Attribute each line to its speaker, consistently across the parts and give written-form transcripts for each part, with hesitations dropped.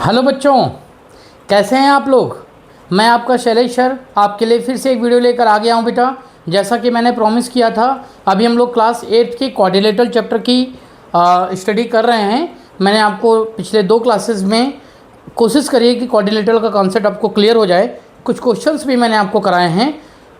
Speaker 1: Hello बच्चों, कैसे हैं आप लोग। मैं आपका शैलेश सर आपके लिए फिर से एक वीडियो लेकर आ गया हूं बेटा। जैसा कि मैंने प्रॉमिस किया था, अभी हम लोग क्लास 8 की क्वाड्रिलेटरल चैप्टर की स्टडी कर रहे हैं। मैंने आपको पिछले 2 क्लासेस में कोशिश करी है कि क्वाड्रिलेटरल का कॉन्सेप्ट आपको क्लियर हो जाए। कुछ क्वेश्चंस भी मैंने आपको कराए हैं।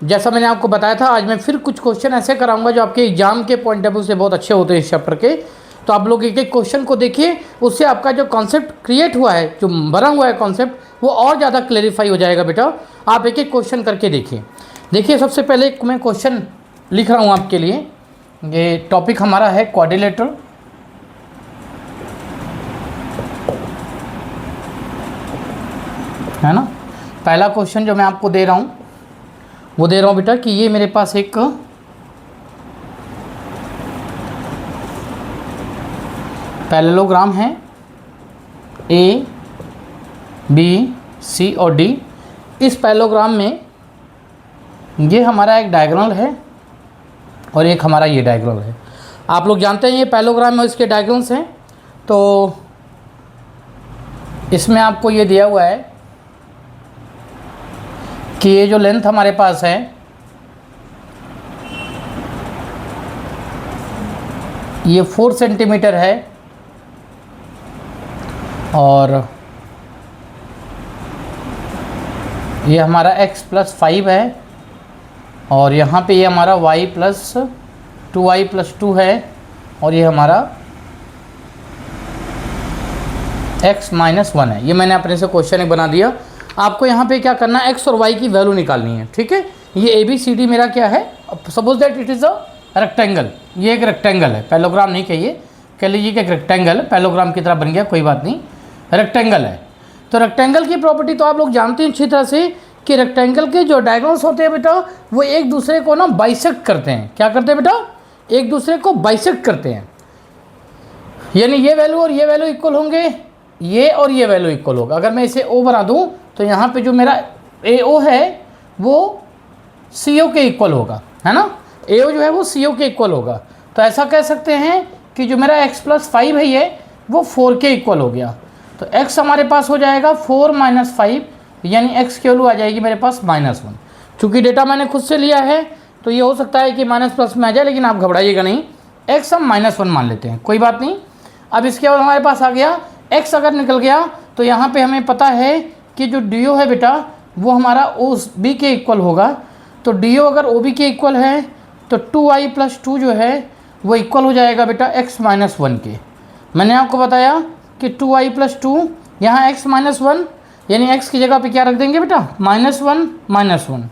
Speaker 1: जैसा मैंने आपको बताया था, आज मैं फिर कुछ क्वेश्चन ऐसे कराऊंगा जो आपके एग्जाम के पॉइंट ऑफ व्यू से बहुत अच्छे होते हैं इस चैप्टर के। तो आप लोग एक एक क्वेश्चन को देखिए, उससे आपका जो कॉन्सेप्ट क्रिएट हुआ है, जो बना हुआ है कॉन्सेप्ट, वो और ज़्यादा क्लेरिफाई हो जाएगा बेटा। आप एक एक क्वेश्चन करके देखिए। सबसे पहले एक मैं क्वेश्चन लिख रहा हूँ आपके लिए। ये टॉपिक हमारा है क्वाड्रिलेटरल। है ना। पहला क्वेश्चन जो मैं आपको दे रहा हूँ वो दे रहा हूँ बेटा कि ये मेरे पास एक पैरेललोग्राम है ए, बी, सी और डी। इस पैरेललोग्राम में ये हमारा एक डायगोनल है और एक हमारा ये डायगोनल है। आप लोग जानते हैं ये पैरेललोग्राम में इसके डायगोनल्स हैं। तो इसमें आपको ये दिया हुआ है कि ये जो लेंथ हमारे पास है ये 4 सेंटीमीटर है और ये हमारा x + 5 है और यहाँ पे ये हमारा y + 2y + 2 है और ये हमारा x - 1 है। ये मैंने अपने से क्वेश्चन एक बना दिया। आपको यहाँ पे क्या करना है, x और y की वैल्यू निकालनी है। ठीक है। ये ABCD मेरा क्या है, suppose that it is a rectangle. ये एक रेक्टेंगल है, पैरेललोग्राम नहीं कहिए, कह लीजिए कि एक रेक्टेंगल पैरेललोग्राम की तरह बन गया, कोई बात नहीं, रेक्टेंगल है। तो रेक्टेंगल की प्रॉपर्टी तो आप लोग जानते हैं अच्छी तरह से कि रेक्टेंगल के जो डायगोनल्स होते हैं बेटा वो एक दूसरे को ना बाइसेक्ट करते हैं। क्या करते हैं बेटा, एक दूसरे को बाइसेक्ट करते हैं। यानी ये वैल्यू और ये वैल्यू इक्वल होंगे, ये और ये वैल्यू इक्वल होगा। अगर मैं इसे O बना दूँ तो यहाँ पे जो मेरा AO है वो CO के इक्वल होगा, है ना। AO जो है वो CO के इक्वल होगा। तो ऐसा कह सकते हैं कि जो मेरा x + 5 है ये वो 4 के इक्वल हो गया। तो x हमारे पास हो जाएगा 4 - 5, यानी x की वैल्यू आ जाएगी मेरे पास -1। चूँकि डेटा मैंने खुद से लिया है तो ये हो सकता है कि माइनस में आ जाए, लेकिन आप घबराइएगा नहीं, x हम -1 मान लेते हैं, कोई बात नहीं। अब इसके बाद हमारे पास आ गया x। अगर निकल गया तो यहाँ पे हमें पता है कि जो DO है बेटा वो हमारा OB के इक्वल होगा। तो DO अगर OB के इक्वल है तो 2y + 2 जो है वो इक्वल हो जाएगा बेटा x - 1 के। मैंने आपको बताया कि 2y + 2, यहाँ x - 1, यानी x की जगह पे क्या रख देंगे बेटा, -1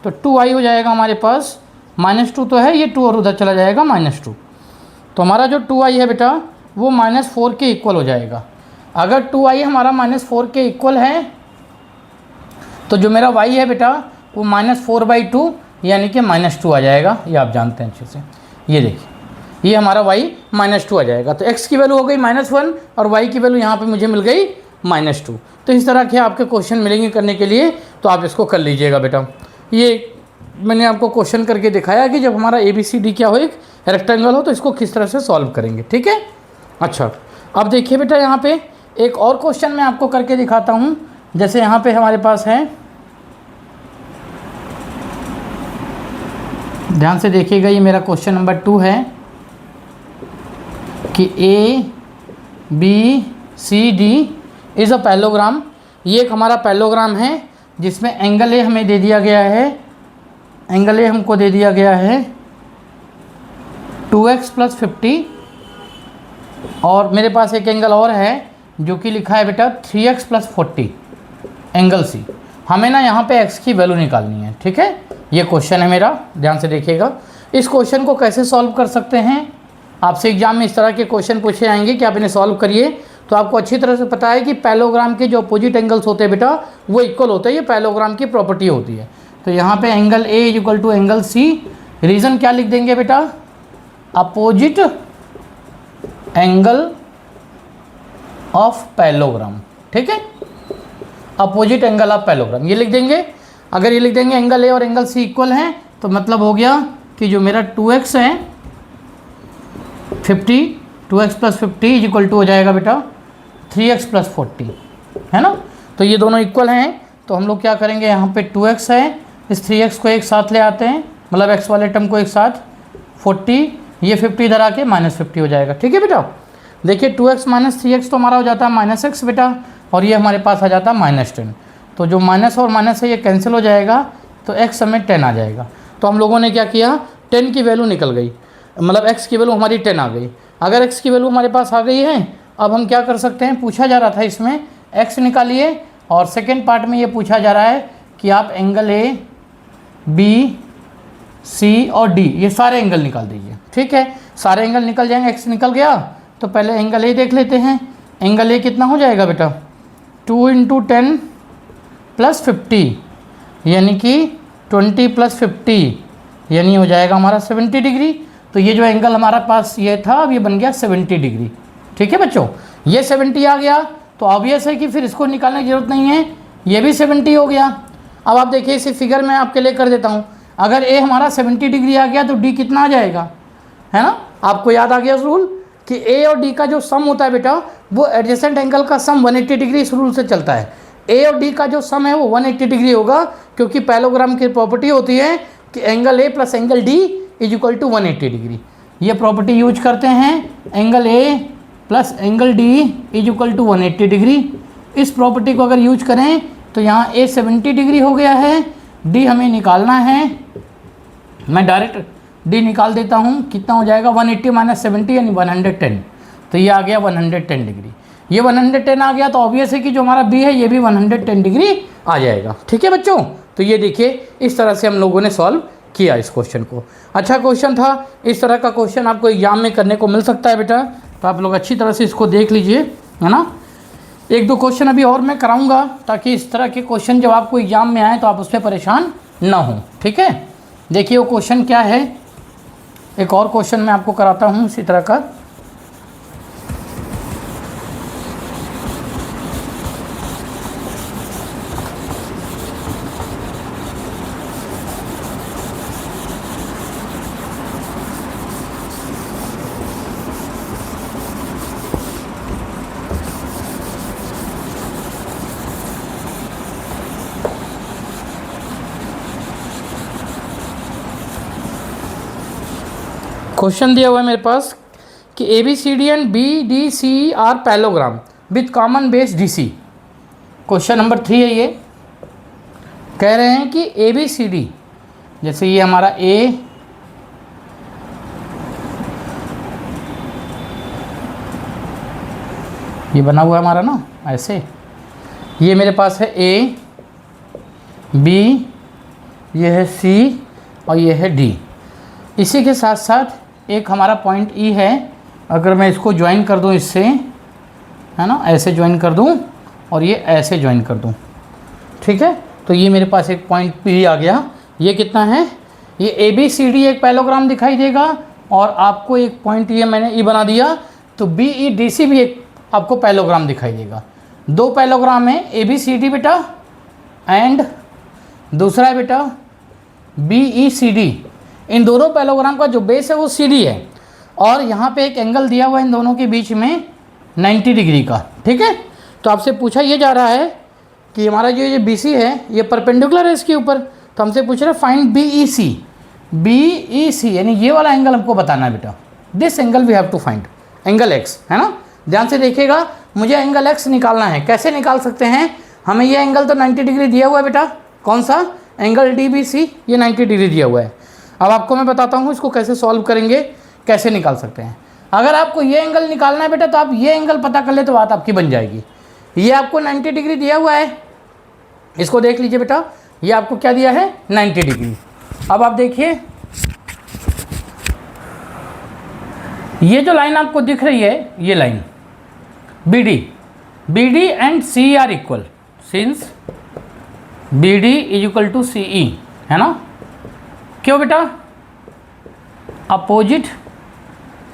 Speaker 1: तो 2y हो जाएगा हमारे पास। -2 तो है, ये 2 और उधर चला जाएगा -2। तो हमारा जो 2y है बेटा वो -4 के इक्वल हो जाएगा। अगर 2y हमारा -4 के इक्वल है तो जो मेरा y है बेटा वो -4/2 यानी कि -2 आ जाएगा। ये आप जानते हैं अच्छे से। ये देखिए, ये हमारा y -2 आ जाएगा। तो x की वैल्यू हो गई -1 और y की वैल्यू यहाँ पे मुझे मिल गई -2। तो इस तरह के आपके क्वेश्चन मिलेंगे करने के लिए, तो आप इसको कर लीजिएगा बेटा। ये मैंने आपको क्वेश्चन करके दिखाया कि जब हमारा ABCD क्या हो, एक रेक्टेंगल हो, तो इसको किस तरह से सॉल्व करेंगे। ठीक है। अच्छा, अब देखिए बेटा यहाँ पे एक और क्वेश्चन मैं आपको करके दिखाता हूँ। जैसे यहाँ पे हमारे पास है, ध्यान से देखिएगा, ये मेरा क्वेश्चन नंबर 2 है कि ABCD इज़ अ पैरेललोग्राम। ये एक हमारा पैरेललोग्राम है जिसमें एंगल A हमें दे दिया गया है, एंगल A हमको दे दिया गया है 2x + 50 और मेरे पास एक एंगल और है जो कि लिखा है बेटा 3x + 40, एंगल C। हमें ना यहाँ पे x की वैल्यू निकालनी है। ठीक है। ये क्वेश्चन है मेरा, ध्यान से देखिएगा। इस क्वेश्चन को कैसे सॉल्व कर सकते हैं, आपसे एग्जाम में इस तरह के क्वेश्चन पूछे जाएंगे कि आप इन्हें सॉल्व करिए। तो आपको अच्छी तरह से पता है कि पैरेललोग्राम के जो अपोजिट एंगल्स होते हैं बेटा वो इक्वल होते हैं। ये पैरेललोग्राम की प्रॉपर्टी होती है। तो यहाँ पे angle A = angle C। Reason क्या लिख देंगे बेटा, अपोजिट एंगल ऑफ पैरेललोग्राम। ठीक है, अपोजिट एंगल ऑफ पैरेललोग्राम ये लिख देंगे। अगर ये लिख देंगे एंगल A और एंगल C इक्वल हैं तो मतलब हो गया कि जो मेरा 2x है 50, 2x + 50 = हो जाएगा बेटा 3x + 40। है ना। तो ये दोनों इक्वल हैं, तो हम लोग क्या करेंगे, यहाँ पे 2x है, इस 3x को एक साथ ले आते हैं, मतलब x वाले टर्म को एक साथ 40, ये 50 इधर आके -50 हो जाएगा। ठीक है बेटा, देखिए 2x - 3x तो हमारा हो जाता है -x बेटा, और ये हमारे पास आ जाता है -10। तो जो माइनस और माइनस है ये कैंसिल हो जाएगा, तो x में 10 आ जाएगा। तो हम लोगों ने क्या किया, 10 की वैल्यू निकल गई, मतलब x की वैल्यू हमारी 10 आ गई। अगर x की वैल्यू हमारे पास आ गई है, अब हम क्या कर सकते हैं, पूछा जा रहा था इसमें x निकालिए, और सेकेंड पार्ट में ये पूछा जा रहा है कि आप एंगल A, B, C और D ये सारे एंगल निकाल दीजिए। ठीक है, सारे एंगल निकल जाएंगे, x निकल गया, तो पहले एंगल A देख लेते हैं। एंगल A कितना हो जाएगा बेटा, 2 × 10 + 50, यानी कि 20 + 50, यानी हो जाएगा हमारा 70 डिग्री। तो ये जो एंगल हमारा पास ये था, अब ये बन गया 70 डिग्री। ठीक है बच्चों, ये 70 आ गया, तो ऑब्वियस है कि फिर इसको निकालने की ज़रूरत नहीं है, ये भी 70 हो गया। अब आप देखिए इसे फिगर में आपके लिए कर देता हूँ, अगर ए हमारा 70 डिग्री आ गया तो डी कितना आ जाएगा, है ना। आपको याद आ गया उस रूल कि ए और डी का जो सम होता है बेटा, वो एडजेसेंट एंगल का सम 180 डिग्री इस रूल से चलता है। ए और डी का जो सम है वो 180 डिग्री होगा, क्योंकि पैरेललोग्राम की प्रॉपर्टी होती है कि angle A plus angle D is equal to 180 degree. ये प्रॉपर्टी यूज करते हैं, angle A plus angle D is equal to 180 degree. इस प्रॉपर्टी को अगर यूज करें तो यहाँ ए 70 डिग्री हो गया है, डी हमें निकालना है, मैं डायरेक्ट डी निकाल देता हूँ, कितना हो जाएगा 180 - 70 यानी 110। तो ये आ गया 110 डिग्री। ये 110 आ गया तो ऑब्वियस है कि जो हमारा बी है ये भी 110 डिग्री आ जाएगा। ठीक है बच्चों, तो ये देखिए इस तरह से हम लोगों ने सॉल्व किया इस क्वेश्चन को। अच्छा क्वेश्चन था, इस तरह का क्वेश्चन आपको एग्जाम में करने को मिल सकता है बेटा, तो आप लोग अच्छी तरह से इसको देख लीजिए, है ना। 1-2 क्वेश्चन अभी और मैं कराऊंगा, ताकि इस तरह के क्वेश्चन जब आपको एग्जाम में आए तो आप उस पर परेशान ना हो। ठीक है, देखिए वो क्वेश्चन क्या है, एक और क्वेश्चन मैं आपको कराता हूँ इसी तरह का। क्वेश्चन दिया हुआ है मेरे पास कि A B C D and B D C are parallelogram with common base D C. Question number 3 है ये, कह रहे हैं कि ए बी सी डी, जैसे ये हमारा ए, ये बना हुआ है हमारा ना ऐसे, ये मेरे पास है ए, बी, ये है सी और ये है डी। इसी के साथ साथ एक हमारा पॉइंट ई है, अगर मैं इसको ज्वाइन कर दूं इससे, है ना, ऐसे ज्वाइन कर दूं और ये ऐसे ज्वाइन कर दूं। ठीक है, तो ये मेरे पास एक पॉइंट पी आ गया। ये कितना है, ये ए बी सी डी एक पैरेललोग्राम दिखाई देगा, और आपको एक पॉइंट ये मैंने ई बना दिया, तो बी ई डी सी भी एक आपको पैरेललोग्राम दिखाई देगा। 2 पैरेललोग्राम है, ए बी सी डी बेटा, एंड दूसरा है बेटा बी ई सी डी। इन दोनों पैरेललोग्राम का जो बेस है वो सी डी है, और यहाँ पे एक एंगल दिया हुआ है इन दोनों के बीच में 90 डिग्री का। ठीक है, तो आपसे पूछा ये जा रहा है कि हमारा जो ये बी सी है ये परपेंडिकुलर है इसके ऊपर, तो हमसे पूछ रहे हैं find B E C. B E C यानी ये वाला एंगल हमको बताना है बेटा, this angle we have to find, angle X, है ना। ध्यान से देखिएगा, मुझे एंगल एक्स निकालना है। कैसे निकाल सकते हैं, हमें ये एंगल तो 90 डिग्री दिया हुआ है बेटा, कौन सा एंगल डी बी सी, ये 90 डिग्री दिया हुआ है। अब आपको मैं बताता हूँ इसको कैसे सॉल्व करेंगे, कैसे निकाल सकते हैं। अगर आपको ये एंगल निकालना है बेटा, तो आप ये एंगल पता कर ले तो बात आपकी बन जाएगी। ये आपको 90 डिग्री दिया हुआ है, इसको देख लीजिए बेटा, ये आपको क्या दिया है 90 डिग्री। अब आप देखिए ये जो लाइन आपको दिख रही है, ये line B D and C R equal, since B D is equal to C E, है ना। क्यों बेटा, अपोजिट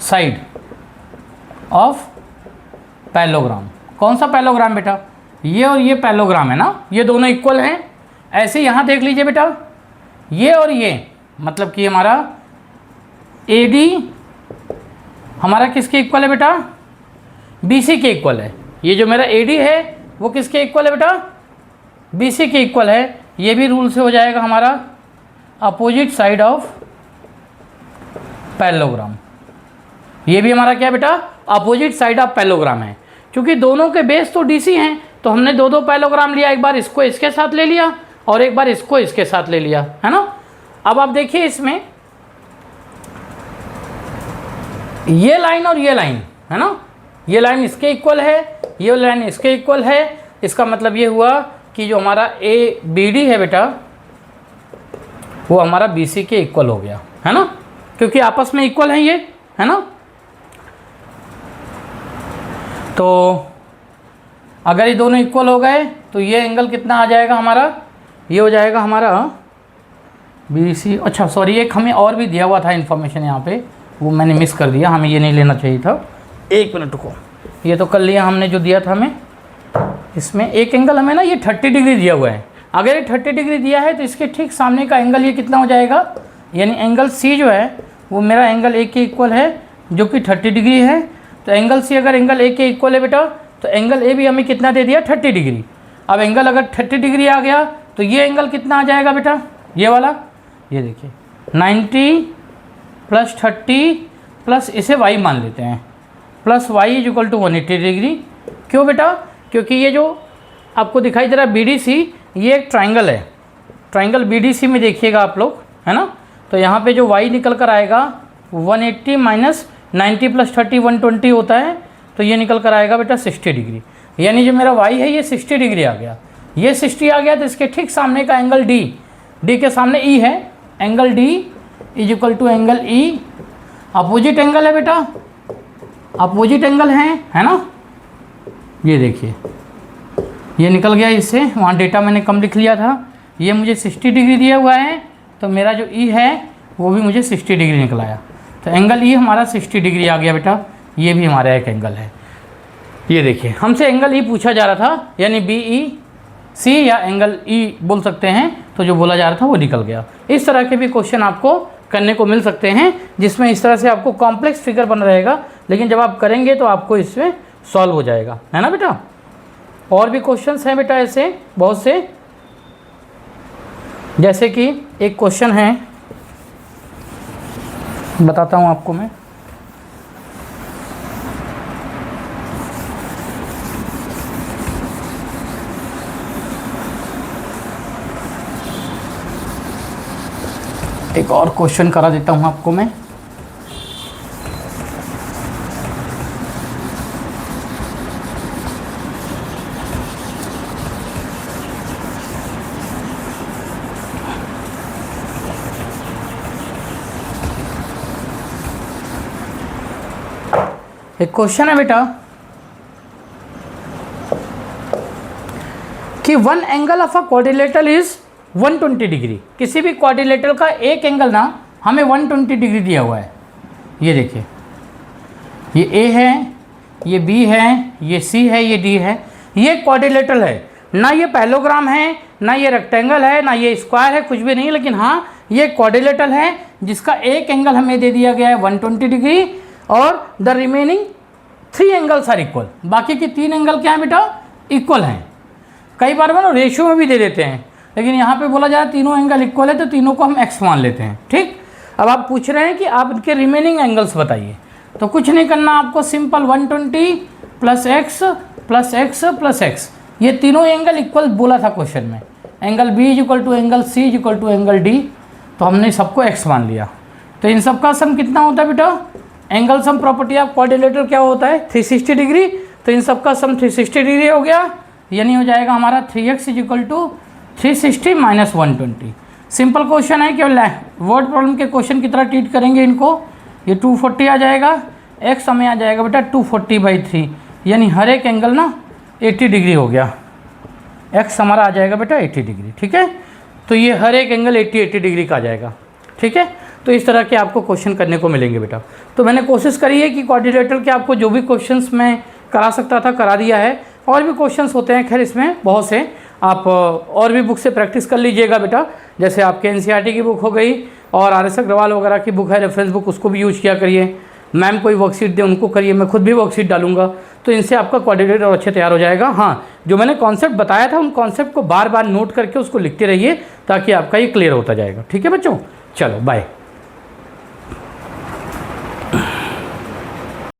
Speaker 1: साइड ऑफ पैरेललोग्राम। कौन सा पैरेललोग्राम बेटा, ये और ये पैरेललोग्राम है ना, ये दोनों इक्वल हैं। ऐसे यहाँ देख लीजिए बेटा, ये और ये, मतलब कि हमारा ए डी हमारा किसके इक्वल है बेटा, बी सी के इक्वल है। ये जो मेरा ए डी है वो किसके इक्वल है बेटा, BC के इक्वल है। ये भी रूल से हो जाएगा हमारा अपोजिट साइड ऑफ पैरेललोग्राम। ये भी हमारा क्या बेटा, अपोजिट साइड ऑफ पैरेललोग्राम है। क्योंकि दोनों के बेस तो DC हैं, तो हमने दो दो पैरेललोग्राम लिया, एक बार इसको इसके साथ ले लिया और एक बार इसको इसके साथ ले लिया, है ना। अब आप देखिए इसमें ये लाइन और ये लाइन, है ना, ये लाइन इसके इक्वल है, ये लाइन इसके इक्वल है। इसका मतलब ये हुआ कि जो हमारा ABD है बेटा, वो हमारा BC के इक्वल हो गया, है ना, क्योंकि आपस में इक्वल हैं ये, है ना। तो अगर ये दोनों इक्वल हो गए तो ये एंगल कितना आ जाएगा हमारा, ये हो जाएगा हमारा BC। अच्छा सॉरी, एक हमें और भी दिया हुआ था इन्फॉर्मेशन यहाँ पे, वो मैंने मिस कर दिया, हमें ये नहीं लेना चाहिए था। एक मिनट को, ये तो कर लिया हमने जो दिया था हमें। इसमें एक एंगल हमें ना ये 30 डिग्री दिया हुआ है। अगर ये 30 डिग्री दिया है तो इसके ठीक सामने का एंगल ये कितना हो जाएगा, यानी एंगल C जो है वो मेरा एंगल A के इक्वल है, जो कि 30 डिग्री है। तो एंगल C अगर एंगल A के इक्वल है बेटा, तो एंगल A भी हमें कितना दे दिया, 30 डिग्री। अब एंगल अगर 30 डिग्री आ गया तो ये एंगल कितना आ जाएगा बेटा, ये वाला, ये देखिए 90 + 30 प्लस इसे y मान लेते हैं, प्लस y = 180 डिग्री। क्यों बेटा, क्योंकि ये जो आपको दिखाई दे रहा है BDC, ये एक ट्राइंगल है। ट्राइंगल BDC में देखिएगा आप लोग, है ना। तो यहाँ पे जो y निकल कर आएगा 180 - 90 + 30 120 होता है, तो ये निकल कर आएगा बेटा 60 डिग्री। यानी जो मेरा y है ये 60 डिग्री आ गया, ये 60 आ गया। तो इसके ठीक सामने का एंगल D के सामने E है, angle D = angle E। Opposite angle है बेटा, अपोजिट एंगल है ना। ये देखिए ये निकल गया इससे, वहाँ डेटा मैंने कम लिख लिया था। ये मुझे 60 डिग्री दिया हुआ है, तो मेरा जो E है वो भी मुझे 60 डिग्री निकल आया। तो एंगल E हमारा 60 डिग्री आ गया बेटा, ये भी हमारा एक एंगल है। ये देखिए हमसे एंगल E पूछा जा रहा था, यानी BEC या एंगल E बोल सकते हैं, तो जो बोला जा रहा था वो निकल गया। इस तरह के भी क्वेश्चन आपको करने को मिल सकते हैं, जिसमें इस तरह से आपको कॉम्प्लेक्स फिगर बना रहेगा, लेकिन जब आप करेंगे तो आपको इसमें सॉल्व हो जाएगा, है ना बेटा। और भी क्वेश्चंस हैं बेटा ऐसे बहुत से, जैसे कि एक क्वेश्चन है, बताता हूँ आपको मैं। एक और क्वेश्चन करा देता हूँ आपको मैं। एक क्वेश्चन है बेटा कि one angle of a quadrilateral is 120 degree. किसी भी क्वाड्रिलेटरल का एक एंगल ना हमें 120 डिग्री दिया हुआ है। ये देखिए ये A है, ये B है, ये C है, ये D है। ये क्वाड्रिलेटरल है, ना ये पैरेललोग्राम है, ना ये रेक्टेंगल है, ना ये स्क्वायर है, कुछ भी नहीं। लेकिन हाँ ये क्वाड्रिलेटरल है जिसका एक एंगल हमें दे दिया गया है 120 डिग्री और the remaining 3 angles are equal. बाकी के 3 एंगल क्या है बेटा, इक्वल हैं। कई बार ना रेशियो में भी दे देते हैं, लेकिन यहाँ पे बोला जा रहा है तीनों एंगल इक्वल है, तो तीनों को हम x मान लेते हैं। ठीक, अब आप पूछ रहे हैं कि आप इनके रिमेनिंग एंगल्स बताइए, तो कुछ नहीं करना आपको, सिंपल 120 + x + x + x, ये तीनों एंगल इक्वल बोला था क्वेश्चन में। Angle B = angle C = angle D, तो हमने सबको x मान लिया। तो इन सब का सम कितना होता है बेटा, angle sum property of quadrilateral क्या होता है 360 डिग्री। तो इन सब का सम 360 डिग्री हो गया, यानी हो जाएगा हमारा 3x = 360 - 120। सिंपल क्वेश्चन है, केवल वर्ड प्रॉब्लम के क्वेश्चन की तरह ट्रीट करेंगे इनको। ये 240 आ जाएगा, x हमें आ जाएगा बेटा 240/3, यानी हर एक एंगल ना 80 डिग्री हो गया। x हमारा आ जाएगा बेटा 80 डिग्री। ठीक है, तो ये हर एक एंगल 80 डिग्री का आ जाएगा। ठीक है, तो इस तरह के आपको क्वेश्चन करने को मिलेंगे बेटा। तो मैंने कोशिश करी है कि क्वाड्रिलेटरल के आपको जो भी क्वेश्चंस मैं करा सकता था करा दिया है। और भी क्वेश्चंस होते हैं खैर इसमें बहुत से, आप और भी बुक से प्रैक्टिस कर लीजिएगा बेटा। जैसे आपके NCERT की बुक हो गई और RS अग्रवाल वगैरह की बुक है रेफरेंस बुक, उसको भी यूज किया करिए। मैम कोई वर्कशीट दे उनको करिए, मैं खुद भी वर्कशीट डालूंगा, तो इनसे आपका क्वाड्रिलेटरल अच्छे तैयार हो जाएगा। हाँ, जो मैंने कॉन्सेप्ट बताया था उन कॉन्सेप्ट को बार बार नोट करके उसको लिखते रहिए ताकि आपका ये क्लियर होता जाएगा। ठीक है बच्चों, चलो बाय।